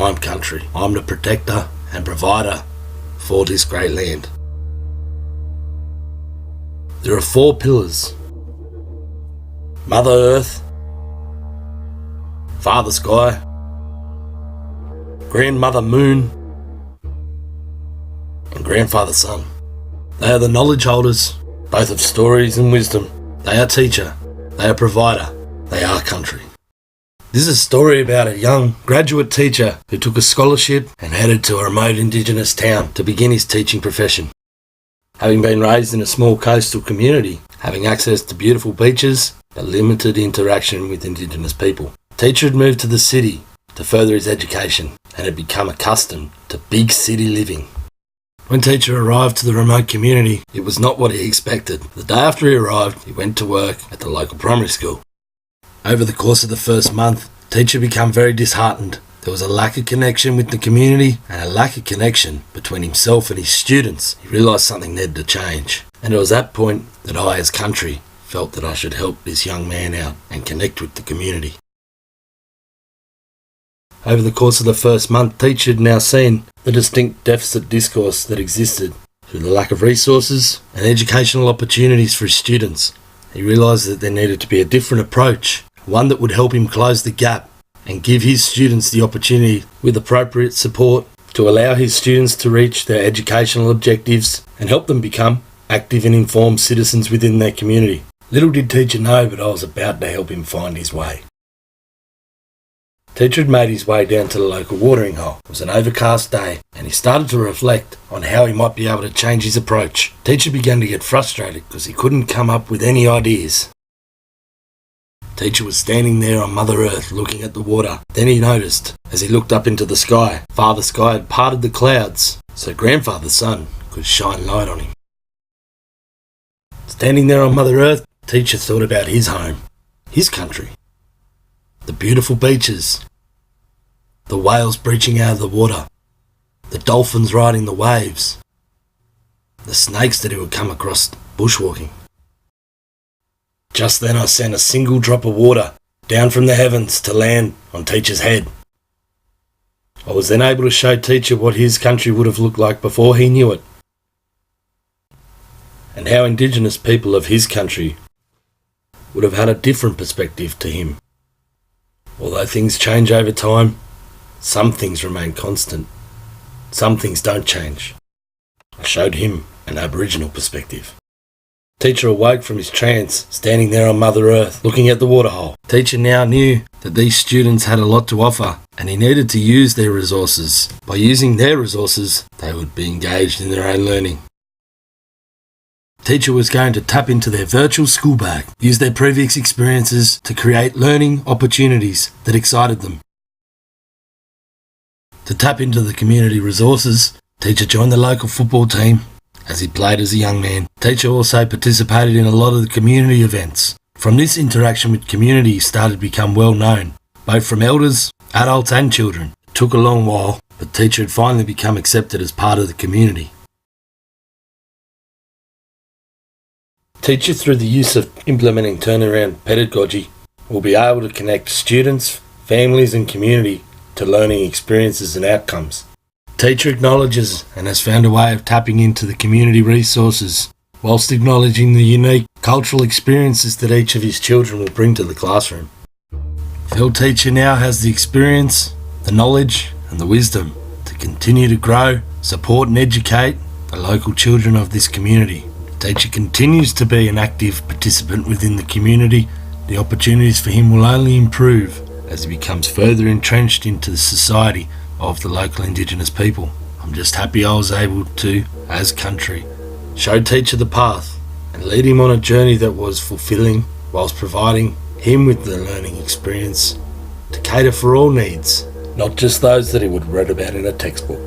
I'm country. I'm the protector and provider for this great land. There are 4 pillars: Mother Earth, Father Sky, Grandmother Moon, and Grandfather Sun. They are the knowledge holders, both of stories and wisdom. They are teacher, they are provider, they are country. This is a story about a young graduate teacher who took a scholarship and headed to a remote Indigenous town to begin his teaching profession. Having been raised in a small coastal community, having access to beautiful beaches, but limited interaction with Indigenous people, teacher had moved to the city to further his education and had become accustomed to big city living. When teacher arrived to the remote community, it was not what he expected. The day after he arrived, he went to work at the local primary school. Over the course of the first month, teacher became very disheartened. There was a lack of connection with the community and a lack of connection between himself and his students. He realised something needed to change. And it was at that point that I, as country, felt that I should help this young man out and connect with the community. Over the course of the first month, teacher had now seen the distinct deficit discourse that existed through the lack of resources and educational opportunities for his students. He realised that there needed to be a different approach, one that would help him close the gap and give his students the opportunity, with appropriate support, to allow his students to reach their educational objectives and help them become active and informed citizens within their community. Little did teacher know, but I was about to help him find his way. Teacher had made his way down to the local watering hole. It was an overcast day, and he started to reflect on how he might be able to change his approach. Teacher began to get frustrated because he couldn't come up with any ideas. Teacher was standing there on Mother Earth looking at the water. Then he noticed, as he looked up into the sky, Father Sky had parted the clouds so Grandfather Sun could shine light on him. Standing there on Mother Earth, teacher thought about his home, his country. The beautiful beaches, the whales breaching out of the water, the dolphins riding the waves, the snakes that he would come across bushwalking. Just then I sent a single drop of water down from the heavens to land on teacher's head. I was then able to show teacher what his country would have looked like before he knew it, and how Indigenous people of his country would have had a different perspective to him. Although things change over time, some things remain constant. Some things don't change. I showed him an Aboriginal perspective. Teacher awoke from his trance, standing there on Mother Earth, looking at the waterhole. Teacher now knew that these students had a lot to offer, and he needed to use their resources. By using their resources, they would be engaged in their own learning. Teacher was going to tap into their virtual school bag, use their previous experiences to create learning opportunities that excited them. To tap into the community resources, teacher joined the local football team as he played as a young man. Teacher also participated in a lot of the community events. From this interaction with community, he started to become well known, both from elders, adults and children. It took a long while, but teacher had finally become accepted as part of the community. Teacher, through the use of implementing turnaround pedagogy, will be able to connect students, families and community to learning experiences and outcomes. Teacher acknowledges and has found a way of tapping into the community resources whilst acknowledging the unique cultural experiences that each of his children will bring to the classroom. Phil teacher now has the experience, the knowledge and the wisdom to continue to grow, support and educate the local children of this community. Teacher continues to be an active participant within the community. The opportunities for him will only improve as he becomes further entrenched into the society of the local Indigenous people. I'm just happy I was able to, as country, show teacher the path and lead him on a journey that was fulfilling whilst providing him with the learning experience to cater for all needs, not just those that he would read about in a textbook.